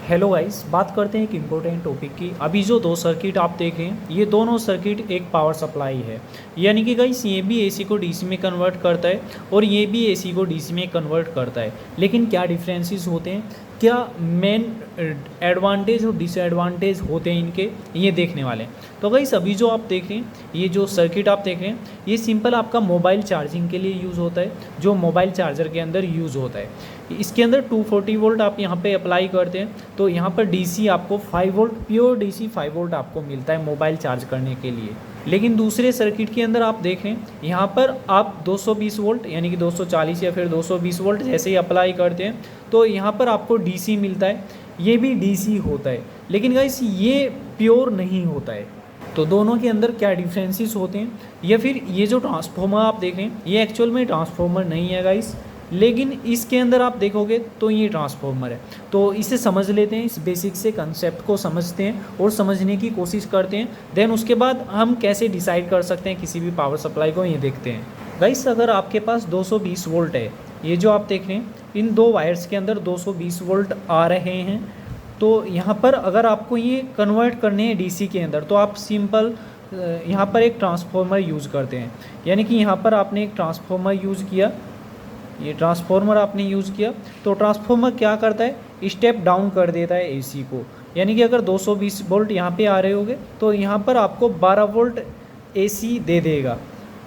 Hello guys, बात करते हैं एक इम्पोर्टेंट टॉपिक की। अभी जो दो सर्किट आप देख रहे हैं, ये दोनों सर्किट एक पावर सप्लाई है। यानी कि गाइस, ये भी एसी को डीसी में कन्वर्ट करता है और ये भी एसी को डीसी में कन्वर्ट करता है। लेकिन क्या डिफरेंसेस होते हैं, क्या मेन एडवांटेज और डिसएडवांटेज होते हैं इनके, ये देखने वाले हैं। तो गाइस, अभी जो आप देख रहे हैं, ये जो सर्किट आप देख रहे हैं, ये सिंपल आपका मोबाइल चार्जिंग के लिए यूज़ होता है, जो मोबाइल चार्जर के अंदर यूज़ होता है। इसके अंदर 240 वोल्ट आप यहाँ पे अप्लाई करते हैं तो यहाँ पर डीसी आपको 5 वोल्ट, प्योर डीसी 5 वोल्ट आपको मिलता है मोबाइल चार्ज करने के लिए। लेकिन दूसरे सर्किट के अंदर आप देखें, यहाँ पर आप 220 वोल्ट यानी कि 240 या फिर 220 वोल्ट जैसे ही अप्लाई करते हैं तो यहाँ पर आपको डीसी मिलता है। ये भी डीसी होता है, लेकिन गाइस ये प्योर नहीं होता है। तो दोनों के अंदर क्या डिफरेंसेस होते हैं, या फिर ये जो ट्रांसफार्मर आप देख रहे हैं, ये एक्चुअल में ट्रांसफार्मर नहीं है गाइस, लेकिन इसके अंदर आप देखोगे तो ये ट्रांसफार्मर है। तो इसे समझ लेते हैं, इस बेसिक से कंसेप्ट को समझते हैं और समझने की कोशिश करते हैं। देन उसके बाद हम कैसे डिसाइड कर सकते हैं किसी भी पावर सप्लाई को, ये देखते हैं। गाइस, अगर आपके पास 220 वोल्ट है, ये जो आप देख रहे हैं, इन दो वायर्स के अंदर 220 वोल्ट आ रहे हैं। तो यहाँ पर अगर आपको ये कन्वर्ट करने हैं डीसी के अंदर, तो आप सिंपल यहाँ पर एक ट्रांसफार्मर यूज़ करते हैं। यानी कि यहाँ पर आपने एक ट्रांसफार्मर यूज़ किया, ये ट्रांसफार्मर आपने यूज़ किया, तो ट्रांसफार्मर क्या करता है, स्टेप डाउन कर देता है एसी को। यानी कि अगर 220 वोल्ट यहाँ पे आ रहे होंगे तो यहाँ पर आपको 12 वोल्ट एसी दे देगा।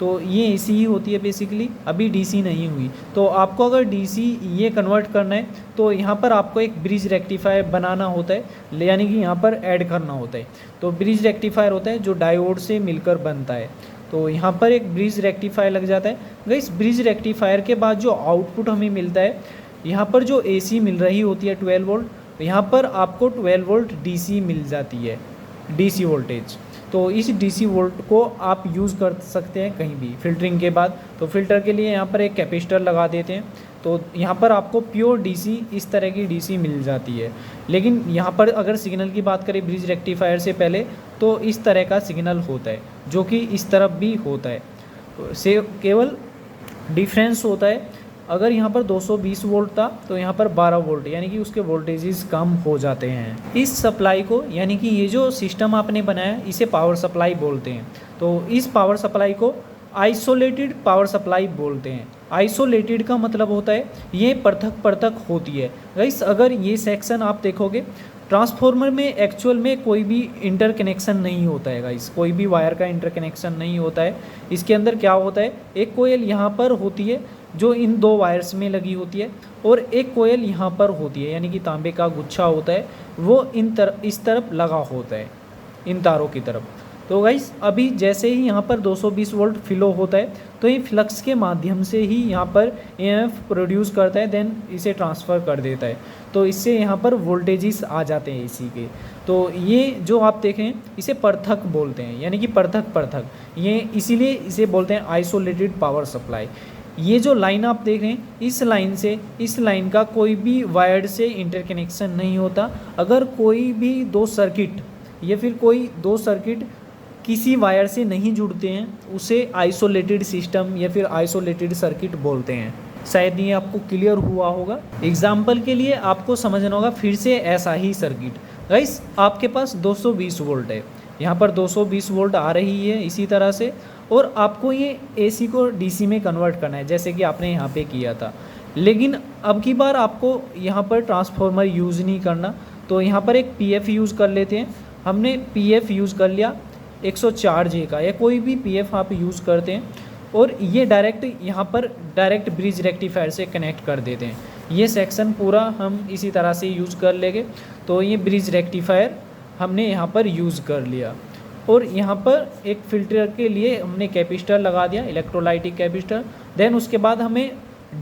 तो ये एसी ही होती है बेसिकली, अभी डीसी नहीं हुई। तो आपको अगर डीसी ये कन्वर्ट करना है तो यहाँ पर आपको एक ब्रिज रेक्टिफायर बनाना होता है, यानी कि यहाँ पर ऐड करना होता है। तो ब्रिज रेक्टिफायर होता है जो डायोड से मिलकर बनता है। तो यहाँ पर एक ब्रिज रेक्टिफायर लग जाता है। गाइस, ब्रिज रेक्टिफायर के बाद जो आउटपुट हमें मिलता है, यहाँ पर जो एसी मिल रही होती है 12 वोल्ट, यहाँ पर आपको 12 वोल्ट डीसी मिल जाती है, डीसी वोल्टेज। तो इस डीसी वोल्ट को आप यूज़ कर सकते हैं कहीं भी फिल्टरिंग के बाद। तो फिल्टर के लिए यहाँ पर एक कैपेसिटर लगा देते हैं, तो यहाँ पर आपको प्योर डीसी, इस तरह की डीसी मिल जाती है। लेकिन यहाँ पर अगर सिग्नल की बात करें ब्रिज रेक्टिफायर से पहले, तो इस तरह का सिग्नल होता है, जो कि इस तरफ भी होता है। से केवल डिफरेंस होता है, अगर यहाँ पर 220 वोल्ट था तो यहाँ पर 12 वोल्ट, यानी कि उसके वोल्टेजेस कम हो जाते हैं। इस सप्लाई को, यानी कि ये जो सिस्टम आपने बनाया, इसे पावर सप्लाई बोलते हैं। तो इस पावर सप्लाई को आइसोलेटेड पावर सप्लाई बोलते हैं। आइसोलेटेड का मतलब होता है ये पृथक पृथक होती है। गाइस, अगर ये सेक्शन आप देखोगे, ट्रांसफार्मर में एक्चुअल में कोई भी इंटरकनेक्शन नहीं होता है गाइस, कोई भी वायर का इंटरकनेक्शन नहीं होता है। इसके अंदर क्या होता है, एक कोयल यहाँ पर होती है जो इन दो वायर्स में लगी होती है, और एक कोयल यहाँ पर होती है, यानी कि तांबे का गुच्छा होता है, वो इस तरफ लगा होता है, इन तारों की तरफ। तो गाइस, अभी जैसे ही यहाँ पर 220 वोल्ट फ्लो होता है तो ये फ्लक्स के माध्यम से ही यहाँ पर ईएमएफ प्रोड्यूस करता है, देन इसे ट्रांसफ़र कर देता है। तो इससे यहाँ पर वोल्टेजेस आ जाते हैं एसी के। तो ये जो आप देखें, इसे पृथक बोलते हैं, यानी कि पृथक पृथक, ये इसीलिए इसे बोलते हैं आइसोलेटेड पावर सप्लाई। ये जो लाइन आप देख रहे हैं, इस लाइन से इस लाइन का कोई भी वायर्ड से इंटरकनेक्शन नहीं होता। अगर कोई भी दो सर्किट या फिर कोई दो सर्किट किसी वायर से नहीं जुड़ते हैं, उसे आइसोलेटेड सिस्टम या फिर आइसोलेटेड सर्किट बोलते हैं। शायद ये आपको क्लियर हुआ होगा। एग्जाम्पल के लिए आपको समझना होगा, फिर से ऐसा ही सर्किट। गाइस, आपके पास 220 वोल्ट है, यहाँ पर 220 वोल्ट आ रही है इसी तरह से, और आपको ये एसी को डीसी में कन्वर्ट करना है, जैसे कि आपने यहाँ पे किया था। लेकिन अब की बार आपको यहाँ पर ट्रांसफार्मर यूज़ नहीं करना, तो यहाँ पर एक पीएफ यूज़ कर लेते हैं। हमने पीएफ यूज़ कर लिया 104J का, या कोई भी पीएफ आप यूज़ करते हैं, और ये डायरेक्ट यहाँ पर डायरेक्ट ब्रिज रेक्टिफायर से कनेक्ट कर देते हैं। ये सेक्शन पूरा हम इसी तरह से यूज़ कर लेंगे। तो ये ब्रिज रेक्टिफायर हमने यहाँ पर यूज़ कर लिया, और यहाँ पर एक फ़िल्टर के लिए हमने कैपेसिटर लगा दिया, इलेक्ट्रोलाइटिक कैपेसिटर। देन उसके बाद हमें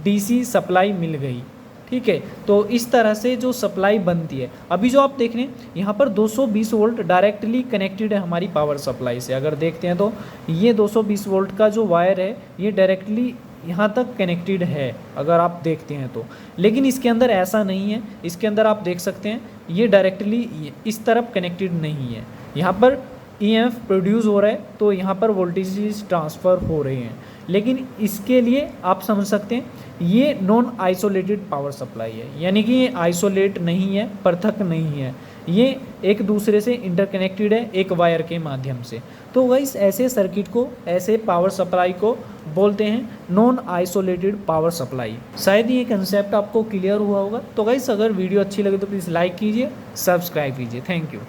डीसी सप्लाई मिल गई, ठीक है। तो इस तरह से जो सप्लाई बनती है, अभी जो आप देख रहे हैं यहाँ पर 220 वोल्ट डायरेक्टली कनेक्टेड है हमारी पावर सप्लाई से। अगर देखते हैं तो ये 220 वोल्ट का जो वायर है, ये डायरेक्टली यहाँ तक कनेक्टेड है, अगर आप देखते हैं तो। लेकिन इसके अंदर ऐसा नहीं है, इसके अंदर आप देख सकते हैं ये डायरेक्टली इस तरफ कनेक्टेड नहीं है। यहाँ पर ईएमएफ प्रोड्यूस हो रहा है तो यहाँ पर वोल्टेजेस ट्रांसफ़र हो रहे हैं। लेकिन इसके लिए आप समझ सकते हैं ये नॉन आइसोलेटेड पावर सप्लाई है, यानी कि ये आइसोलेट नहीं है, पृथक नहीं है, ये एक दूसरे से इंटरकनेक्टेड है एक वायर के माध्यम से। तो गाइस ऐसे सर्किट को, ऐसे पावर सप्लाई को बोलते हैं नॉन आइसोलेटेड पावर सप्लाई। शायद ये कंसेप्ट आपको क्लियर हुआ होगा। तो गाइस अगर वीडियो अच्छी लगे तो प्लीज़ लाइक कीजिए, सब्सक्राइब कीजिए। Thank you.